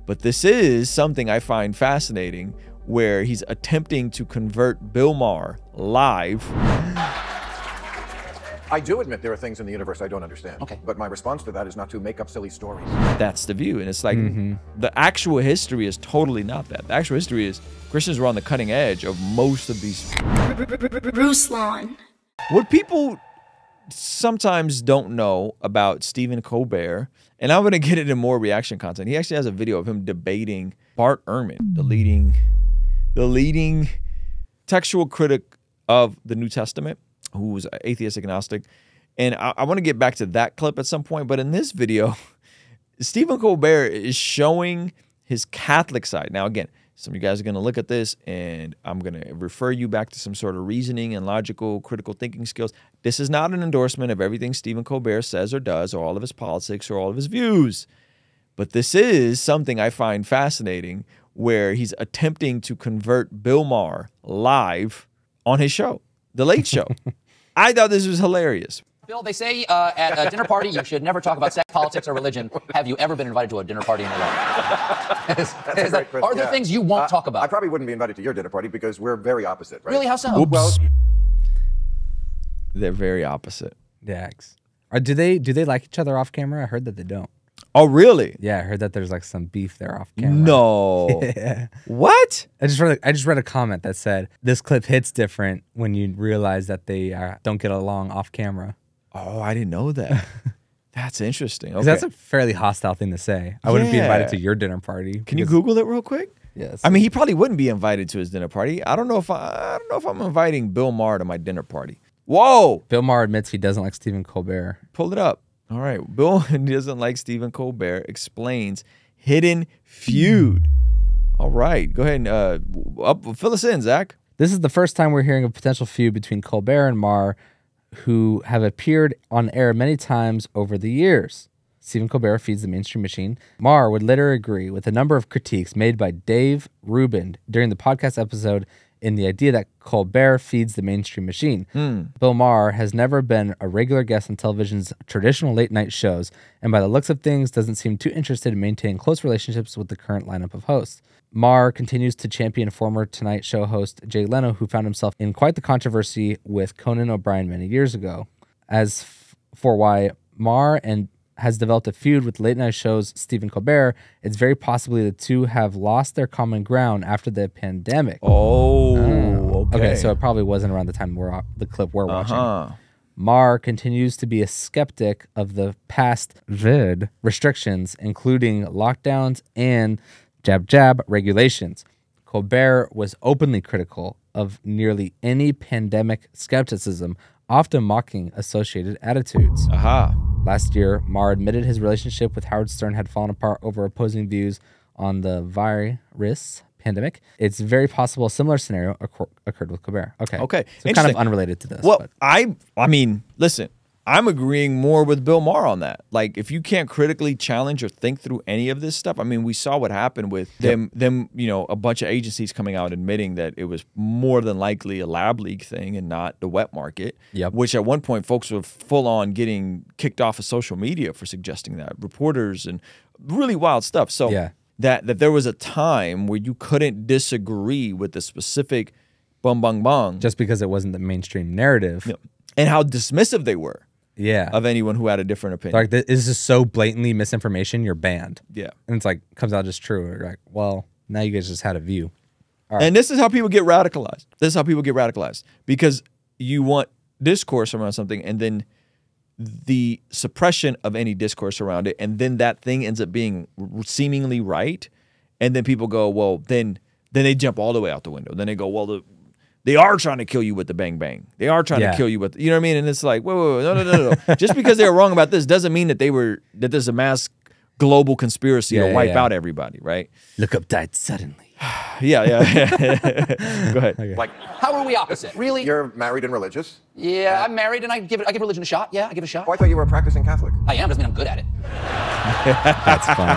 But this is something I find fascinating, where he's attempting to convert Bill Maher live. I do admit there are things in the universe I don't understand. Okay. But my response to that is not to make up silly stories. That's the view. And it's like, the actual history is totally not that. The actual history is Christians were on the cutting edge of most of these. Ruslan. What people sometimes don't know about Stephen Colbert, and I'm going to get into more reaction content. He actually has a video of him debating Bart Ehrman, the leading textual critic of the New Testament, who was atheist agnostic. And I want to get back to that clip at some point. But in this video, Stephen Colbert is showing his Catholic side. Now, again, some of you guys are going to look at this, and I'm going to refer you back to some sort of reasoning and logical, critical thinking skills. This is not an endorsement of everything Stephen Colbert says or does, or all of his politics, or all of his views. But this is something I find fascinating, where he's attempting to convert Bill Maher live on his show, The Late Show. I thought this was hilarious. Bill, they say at a dinner party you should never talk about sex, politics, or religion. Have you ever been invited to a dinner party in your life? Are there things you won't talk about? I probably wouldn't be invited to your dinner party because we're very opposite, right? Really? How so? Oops. Well, They're very opposite. Dax. Do they like each other off camera? I heard that they don't. Oh, really? Yeah, I heard that there's like some beef there off camera. No. Yeah. What? I just read a comment that said this clip hits different when you realize that they don't get along off camera. Oh, I didn't know that. That's interesting. Okay. That's a fairly hostile thing to say. I wouldn't be invited to your dinner party. Can you Google it real quick? Yes. I mean, he probably wouldn't be invited to his dinner party. I don't know if I'm inviting Bill Maher to my dinner party. Whoa! Bill Maher admits he doesn't like Stephen Colbert. Pull it up. All right. Bill doesn't like Stephen Colbert explains hidden feud. All right. Go ahead and fill us in, Zach. This is the first time we're hearing of a potential feud between Colbert and Maher, who have appeared on air many times over the years. Stephen Colbert feeds the mainstream machine. Maher would later agree with a number of critiques made by Dave Rubin during the podcast episode in the idea that Colbert feeds the mainstream machine. Bill Maher has never been a regular guest on television's traditional late-night shows, and by the looks of things, doesn't seem too interested in maintaining close relationships with the current lineup of hosts. Maher continues to champion former Tonight Show host Jay Leno, who found himself in quite the controversy with Conan O'Brien many years ago. As for why Maher has developed a feud with late night shows Stephen Colbert, it's very possibly the two have lost their common ground after the pandemic. Okay, so it probably wasn't around the time the clip we're watching. Maher continues to be a skeptic of the past vid restrictions, including lockdowns and jab regulations. Colbert was openly critical of nearly any pandemic skepticism, often mocking associated attitudes. Last year, Maher admitted his relationship with Howard Stern had fallen apart over opposing views on the virus pandemic. It's very possible a similar scenario occurred with Colbert. Okay. So kind of unrelated to this. Well, but. I mean, listen, I'm agreeing more with Bill Maher on that. Like, if you can't critically challenge or think through any of this stuff, I mean, we saw what happened with them, you know, a bunch of agencies coming out admitting that it was more than likely a lab leak thing and not the wet market, which at one point folks were full on getting kicked off of social media for suggesting that, reporters and really wild stuff. So that there was a time where you couldn't disagree with the specific bung. Just because it wasn't the mainstream narrative. And how dismissive they were. Of anyone who had a different opinion. Like, this is so blatantly misinformation, you're banned. And it's like, comes out just true. You're like, well, now you guys just had a view. And this is how people get radicalized. This is how people get radicalized. Because you want discourse around something, and then the suppression of any discourse around it, and then that thing ends up being seemingly right. And then people go, well, then they jump all the way out the window. Then they go, well, they are trying to kill you with the bang bang. They are trying to kill you with, you know what I mean? And it's like, whoa, no. Just because they were wrong about this doesn't mean that that there's a mass global conspiracy to wipe out everybody, right? Look up died suddenly. Go ahead. Okay. Like, how are we opposite? Really? You're married and religious? Yeah, I'm married and I give religion a shot. Yeah, I give it a shot. Oh, I thought you were a practicing Catholic. I am, doesn't mean I'm good at it. That's funny.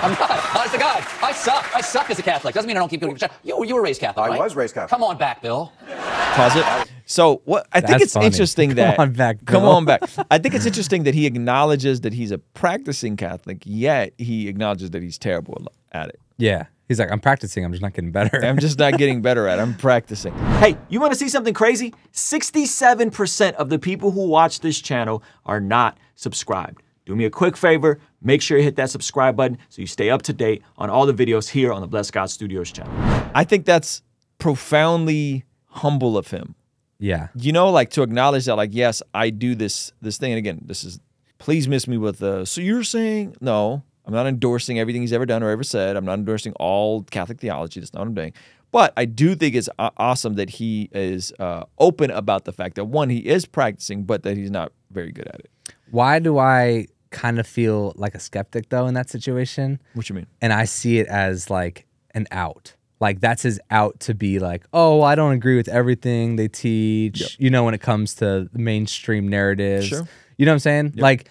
I'm not, honest to God. God, I suck. I suck as a Catholic. Doesn't mean I don't keep going to church. You were raised Catholic, right? I was raised Catholic. Come on back, Bill. Pause it. So what I think That's it's funny. interesting that Come on back, come Bill. on back. I think it's interesting that he acknowledges that he's a practicing Catholic, yet he acknowledges that he's terrible at it. Yeah. He's like, I'm practicing. I'm just not getting better. I'm just not getting better at it. I'm practicing. Hey, you want to see something crazy? 67% of the people who watch this channel are not subscribed. Do me a quick favor, make sure you hit that subscribe button so you stay up to date on all the videos here on the Blessed God Studios channel. I think that's profoundly humble of him. Yeah. You know, like to acknowledge that, like, yes, I do this thing. And again, this is, please miss me with so you're saying, no, I'm not endorsing everything he's ever done or ever said. I'm not endorsing all Catholic theology. That's not what I'm doing. But I do think it's awesome that he is open about the fact that, one, he is practicing, but that he's not very good at it. Why do I kind of feel like a skeptic, though, in that situation? What you mean? And I see it as like an out. Like that's his out to be like, oh, I don't agree with everything they teach, Yep. you know, when it comes to mainstream narratives. Sure. You know what I'm saying? Yep.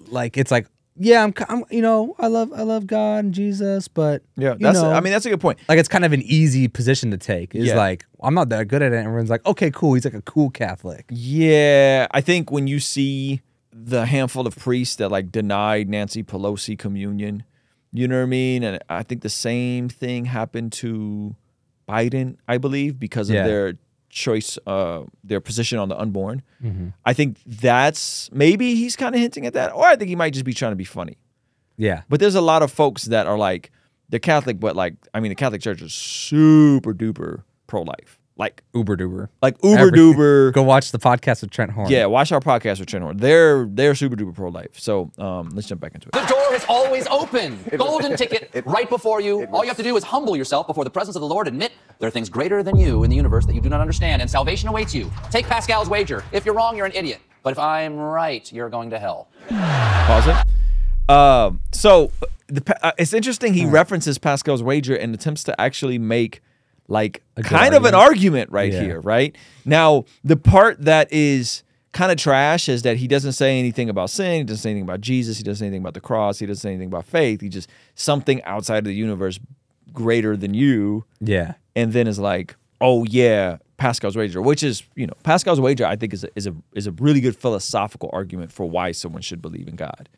Like it's like, yeah, I'm you know, I love God and Jesus, but Yeah, you know, I mean, that's a good point. like it's kind of an easy position to take. Is Yeah. like, I'm not that good at it. And everyone's like, okay, cool. He's like a cool Catholic. Yeah, I think when you see the handful of priests that like denied Nancy Pelosi communion, you know what I mean? And I think the same thing happened to Biden, I believe, because of Yeah. their choice, their position on the unborn. Mm-hmm. I think that's, maybe he's kind of hinting at that, or I think he might just be trying to be funny. Yeah. But there's a lot of folks that are like, they're Catholic, but like, I mean, the Catholic Church is super duper pro-life. Like Uber duper. uber duper. Go watch the podcast with Trent Horn. Yeah, watch our podcast with Trent Horn. They're super duper pro-life. So let's jump back into it. The door is always open. Golden ticket right before you. All you have to do is humble yourself before the presence of the Lord. Admit there are things greater than you in the universe that you do not understand, and salvation awaits you. Take Pascal's wager. If you're wrong, you're an idiot. But if I'm right, you're going to hell. Pause it. So it's interesting he references Pascal's wager and attempts to actually make like A good kind of an argument. argument right Yeah. here, right? Now, the part that is kind of trash is that he doesn't say anything about sin, he doesn't say anything about Jesus, he doesn't say anything about the cross, he doesn't say anything about faith. He just something outside of the universe greater than you. Yeah. And then is like, oh yeah, Pascal's wager, which is, you know, Pascal's wager I think is a really good philosophical argument for why someone should believe in God.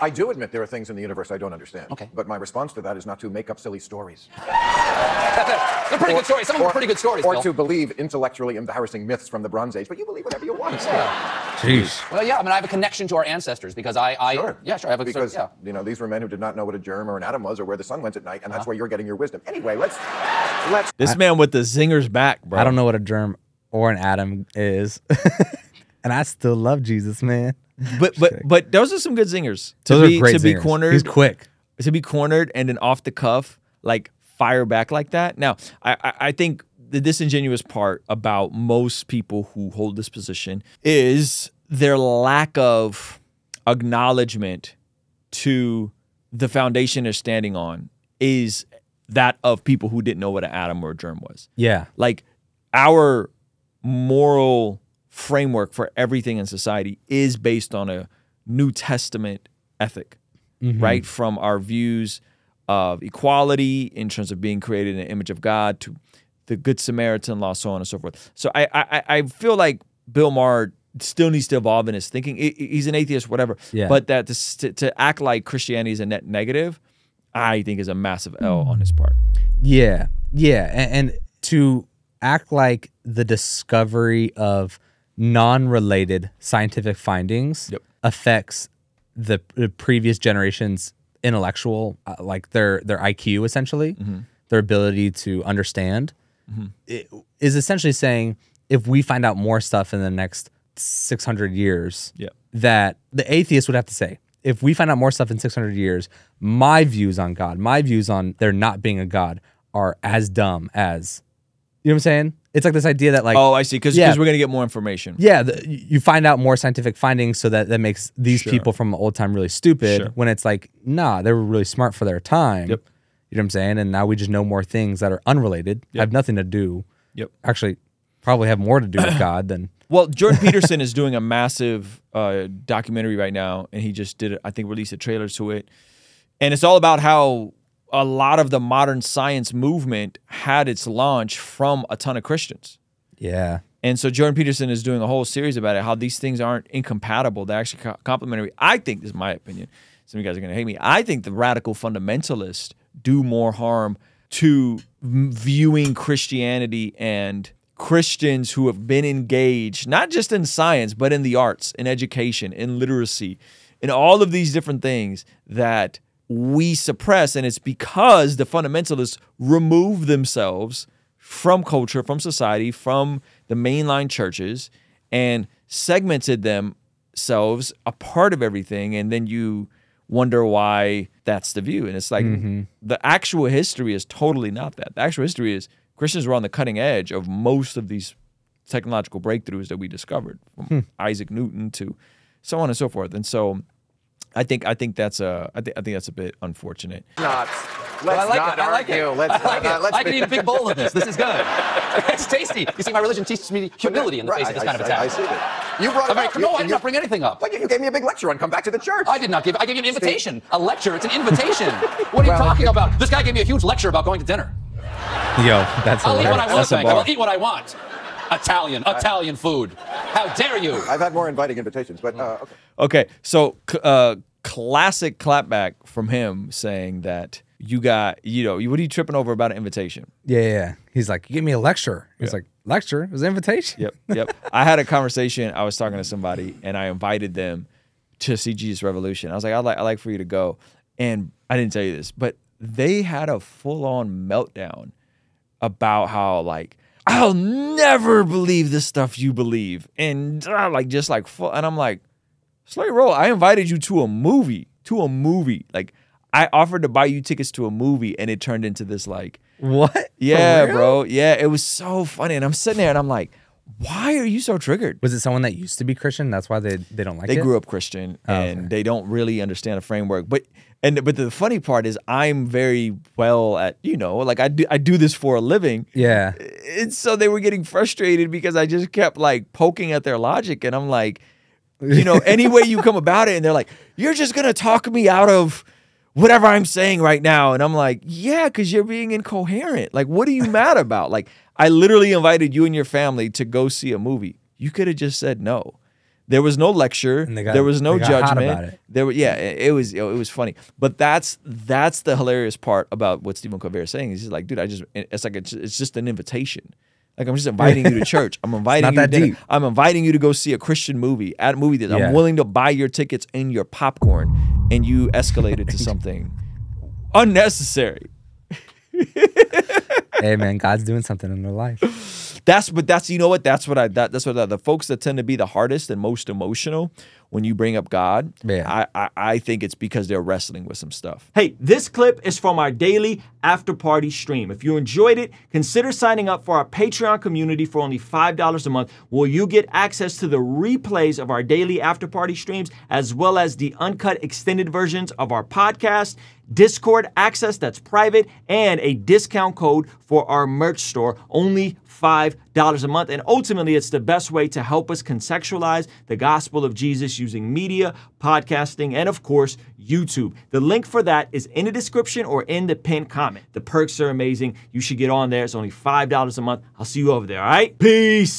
I do admit there are things in the universe I don't understand. Okay. But my response to that is not to make up silly stories. They're pretty good stories. Some of them are pretty good stories, Or Bill. to believe intellectually embarrassing myths from the Bronze Age, but you believe whatever you want. Jeez. Well, yeah, I mean, I have a connection to our ancestors because Sure. yeah, sure, I have a Because, yeah. you know, these were men who did not know what a germ or an atom was or where the sun went at night, and that's where you're getting your wisdom. Anyway, let's This man with the zingers back, bro. I don't know what a germ or an atom is. And I still love Jesus, man. But those are some good zingers. Those are great to be zingers. cornered. He's quick. To be cornered and then off the cuff, like fire back like that. Now, I think the disingenuous part about most people who hold this position is their lack of acknowledgement to the foundation they're standing on is that of people who didn't know what an atom or a germ was. Yeah. Like our moral framework for everything in society is based on a New Testament ethic, right? From our views of equality in terms of being created in the image of God to the Good Samaritan law, so on and so forth. So I feel like Bill Maher still needs to evolve in his thinking. He's an atheist, whatever. Yeah. But that to act like Christianity is a net negative, I think is a massive L on his part. Yeah. Yeah. And to act like the discovery of non-related scientific findings affects the previous generation's intellectual, like their IQ, essentially, their ability to understand, it is essentially saying if we find out more stuff in the next 600 years, that the atheist would have to say, if we find out more stuff in 600 years, my views on God, my views on there not being a God are as dumb as, you know what I'm saying? It's like this idea that like, Oh, I see. Because we're going to get more information. yeah, you find out more scientific findings, so that makes these people from old time really stupid. When it's like, nah, they were really smart for their time. Yep. You know what I'm saying? And now we just know more things that are unrelated, have nothing to do. Yep. Actually, probably have more to do with God than. Well, Jordan Peterson is doing a massive documentary right now, and he just did it. I think released a trailer to it. And it's all about how a lot of the modern science movement had its launch from a ton of Christians. Yeah. And so Jordan Peterson is doing a whole series about it, how these things aren't incompatible. They're actually complementary. I think, this is my opinion, some of you guys are going to hate me, I think the radical fundamentalists do more harm to viewing Christianity and Christians who have been engaged, not just in science, but in the arts, in education, in literacy, in all of these different things that we suppress. And it's because the fundamentalists remove themselves from culture, from society, from the mainline churches, and segmented themselves a part of everything. And then you wonder why that's the view. And it's like the actual history is totally not that. The actual history is Christians were on the cutting edge of most of these technological breakthroughs that we discovered, from Isaac Newton to so on and so forth. And so I think that's a bit unfortunate. Let's not argue. I can eat a big bowl of this. This is good. It's tasty. You see, my religion teaches me humility in the face of this kind of attack. I see that. You brought it up. No, I did not bring anything up. But you gave me a big lecture on come back to the church. I did not give. I gave you an invitation. A lecture. It's an invitation. What are you talking about? This guy gave me a huge lecture about going to dinner. Yo, that's I'll eat what I want. That's a bar. I'll eat what I want. Italian food. How dare you? I've had more inviting invitations, but okay. Okay, so classic clapback from him saying that you got, what are you tripping over about an invitation? Yeah. He's like, you give me a lecture. He's like, lecture? It was an invitation. Yep. I had a conversation. I was talking to somebody, and I invited them to see Jesus Revolution. I was like, I'd like for you to go. And I didn't tell you this, but they had a full-on meltdown about how, like, I'll never believe the stuff you believe. And full. And I'm like, slow roll. I invited you to a movie. Like, I offered to buy you tickets to a movie, and it turned into this, like, what? Yeah, bro. Yeah, it was so funny. And I'm sitting there, and I'm like, why are you so triggered? Was it someone that used to be Christian? That's why they don't like it? They grew up Christian, and they don't really understand the framework. But the funny part is I'm very well at, like I do this for a living. Yeah. And so they were getting frustrated because I just kept, like, poking at their logic. And I'm like, any way you come about it, and they're like, you're just going to talk me out of whatever I'm saying right now. And I'm like, yeah, because you're being incoherent. Like, what are you mad about? Like, I literally invited you and your family to go see a movie. You could have just said no. There was no lecture. There was no judgment. It was funny. But that's the hilarious part about what Stephen Colbert is saying. He's just like, dude, it's just an invitation. Like, I'm just inviting you to church. I'm inviting you to dinner. I'm inviting you to go see a Christian movie at a movie theater. I'm willing to buy your tickets and your popcorn, and you escalated to something unnecessary. Hey man, God's doing something in their life. That's what the folks that tend to be the hardest and most emotional when you bring up God. Yeah. I think it's because they're wrestling with some stuff. Hey, this clip is from our daily after party stream. If you enjoyed it, consider signing up for our Patreon community for only $5 a month, where you get access to the replays of our daily after party streams, as well as the uncut extended versions of our podcast, Discord access that's private, and a discount code for our merch store, only $5 a month. And ultimately, it's the best way to help us contextualize the gospel of Jesus using media, podcasting, and of course, YouTube. The link for that is in the description or in the pinned comment. The perks are amazing. You should get on there. It's only $5 a month. I'll see you over there, all right? Peace.